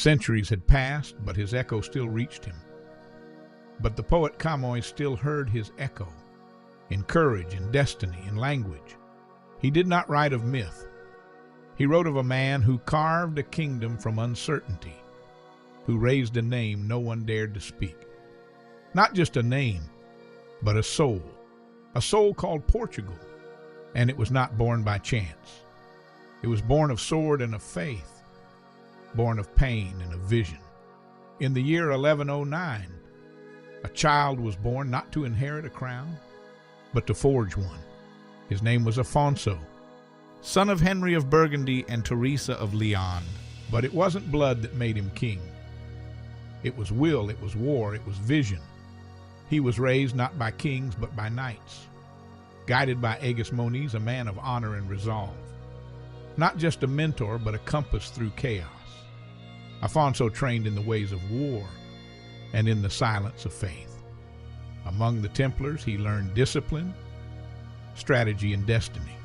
Centuries had passed, but his echo still reached him. But the poet Camões still heard his echo, in courage, in destiny, in language. He did not write of myth. He wrote of a man who carved a kingdom from uncertainty, who raised a name no one dared to speak. Not just a name, but a soul called Portugal, and it was not born by chance. It was born of sword and of faith, born of pain and of vision. In the year 1109, a child was born not to inherit a crown, but to forge one. His name was Afonso, son of Henry of Burgundy and Teresa of Leon. But it wasn't blood that made him king. It was will, it was war, it was vision. He was raised not by kings, but by knights, guided by Moniz, a man of honor and resolve. Not just a mentor, but a compass through chaos. Afonso trained in the ways of war and in the silence of faith. Among the Templars, he learned discipline, strategy, and destiny.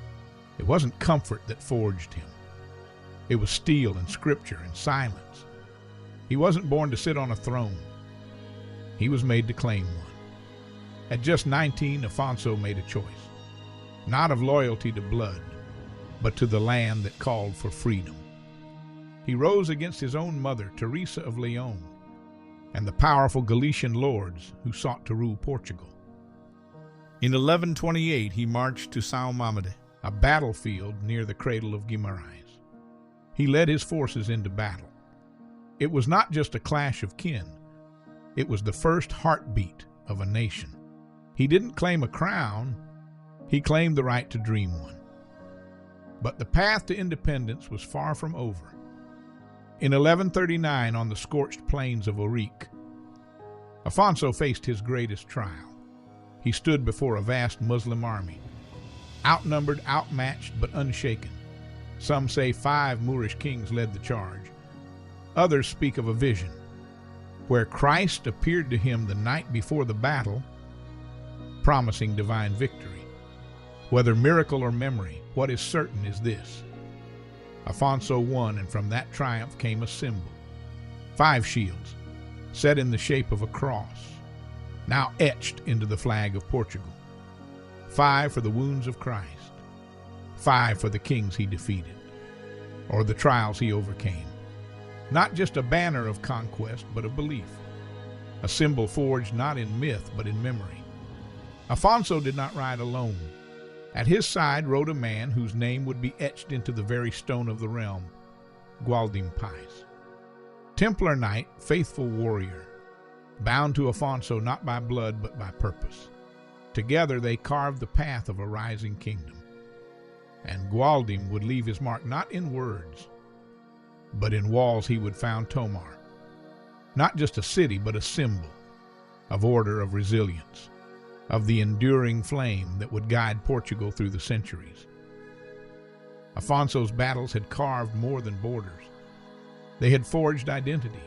It wasn't comfort that forged him. It was steel and scripture and silence. He wasn't born to sit on a throne. He was made to claim one. At just 19, Afonso made a choice, not of loyalty to blood, but to the land that called for freedom. He rose against his own mother, Teresa of Leon, and the powerful Galician lords who sought to rule Portugal. In 1128, he marched to São Mamede, a battlefield near the cradle of Guimarães. He led his forces into battle. It was not just a clash of kin. It was the first heartbeat of a nation. He didn't claim a crown. He claimed the right to dream one. But the path to independence was far from over. In 1139, on the scorched plains of Ourique, Afonso faced his greatest trial. He stood before a vast Muslim army, outnumbered, outmatched, but unshaken. Some say 5 Moorish kings led the charge. Others speak of a vision, where Christ appeared to him the night before the battle, promising divine victory. Whether miracle or memory, what is certain is this: Afonso won, and from that triumph came a symbol. 5 shields, set in the shape of a cross, now etched into the flag of Portugal. 5 for the wounds of Christ, 5 for the kings he defeated, or the trials he overcame. Not just a banner of conquest, but of belief. A symbol forged not in myth, but in memory. Afonso did not ride alone. At his side rode a man whose name would be etched into the very stone of the realm, Gualdim Pais. Templar knight, faithful warrior, bound to Afonso not by blood but by purpose. Together they carved the path of a rising kingdom. And Gualdim would leave his mark not in words, but in walls he would found Tomar. Not just a city, but a symbol of order, of resilience, of the enduring flame that would guide Portugal through the centuries. Afonso's battles had carved more than borders. They had forged identity.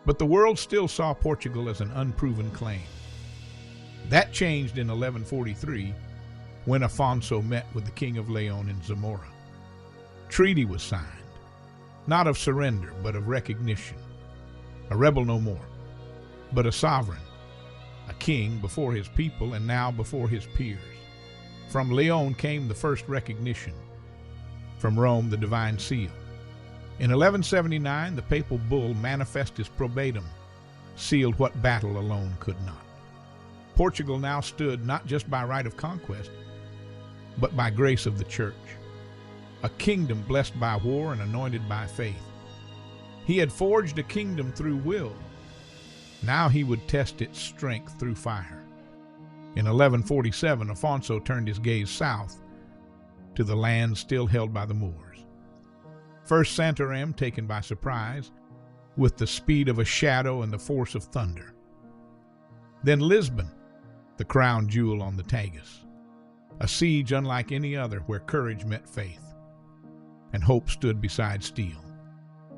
But the world still saw Portugal as an unproven claim. That changed in 1143 when Afonso met with the King of Leon in Zamora. Treaty was signed, not of surrender, but of recognition. A rebel no more, but a sovereign, a king before his people and now before his peers. From Leon came the first recognition, from Rome the divine seal. In 1179, the papal bull Manifestus Probatum sealed what battle alone could not. Portugal now stood not just by right of conquest, but by grace of the church. A kingdom blessed by war and anointed by faith. He had forged a kingdom through will. Now he would test its strength through fire. In 1147, Afonso turned his gaze south to the land still held by the Moors. First Santarém taken by surprise, with the speed of a shadow and the force of thunder. Then Lisbon, the crown jewel on the Tagus. A siege unlike any other, where courage met faith, and hope stood beside steel.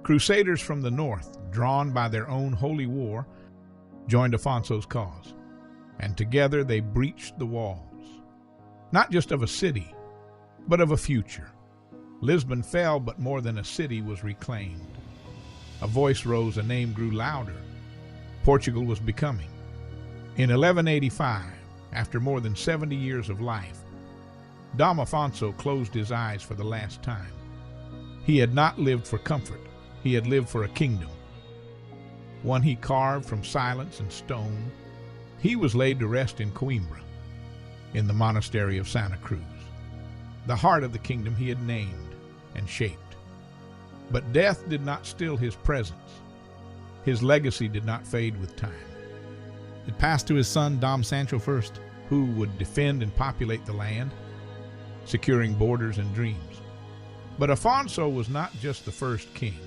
Crusaders from the north, drawn by their own holy war, joined Afonso's cause, and together they breached the walls, not just of a city, but of a future. Lisbon fell, but more than a city was reclaimed. A voice rose, a name grew louder. Portugal was becoming. In 1185, after more than 70 years of life, Dom Afonso closed his eyes for the last time. He had not lived for comfort. He had lived for a kingdom, one he carved from silence and stone. He was laid to rest in Coimbra, in the monastery of Santa Cruz, the heart of the kingdom he had named and shaped. But death did not still his presence. His legacy did not fade with time. It passed to his son Dom Sancho I, who would defend and populate the land, securing borders and dreams. But Afonso was not just the first king.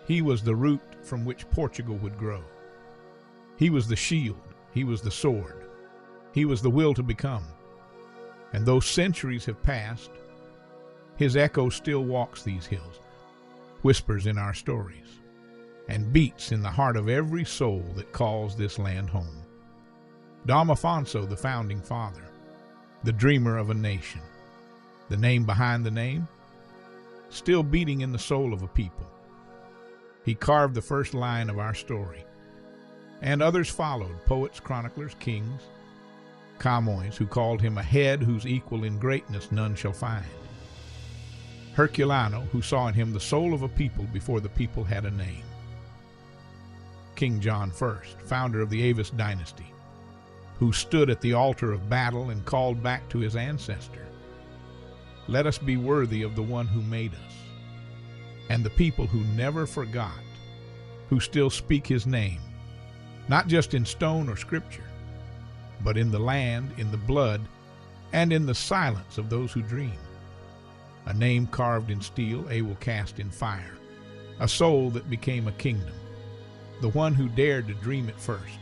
He was the root from which Portugal would grow. He was the shield. He was the sword. He was the will to become. And though centuries have passed, his echo still walks these hills, whispers in our stories, and beats in the heart of every soul that calls this land home. Dom Afonso, the founding father, the dreamer of a nation, the name behind the name, still beating in the soul of a people. He carved the first line of our story, and others followed, poets, chroniclers, kings, Camões, who called him a head whose equal in greatness none shall find, Herculano, who saw in him the soul of a people before the people had a name, King John I, founder of the Avis dynasty, who stood at the altar of battle and called back to his ancestor, "Let us be worthy of the one who made us," and the people who never forgot, who still speak his name, not just in stone or scripture, but in the land, in the blood, and in the silence of those who dream. A name carved in steel, a will cast in fire, a soul that became a kingdom, the one who dared to dream it first,